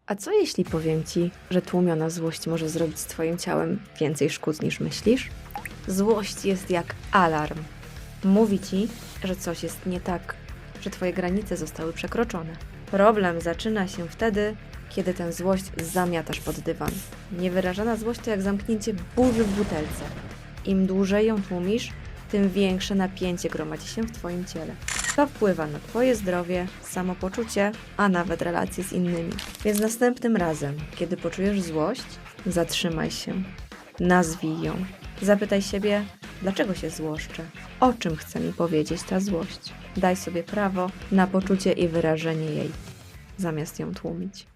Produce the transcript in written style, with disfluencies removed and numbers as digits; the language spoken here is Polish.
A co jeśli powiem Ci, że tłumiona złość może zrobić z Twoim ciałem więcej szkód niż myślisz? Złość jest jak alarm. Mówi Ci, że coś jest nie tak, że Twoje granice zostały przekroczone. Problem zaczyna się wtedy, kiedy tę złość zamiatasz pod dywan. Niewyrażana złość to jak zamknięcie burzy w butelce. Im dłużej ją tłumisz, tym większe napięcie gromadzi się w Twoim ciele. To wpływa na Twoje zdrowie, samopoczucie, a nawet relacje z innymi. Więc następnym razem, kiedy poczujesz złość, zatrzymaj się, nazwij ją. Zapytaj siebie, dlaczego się złoszczę? O czym chce mi powiedzieć ta złość? Daj sobie prawo na poczucie i wyrażenie jej, zamiast ją tłumić.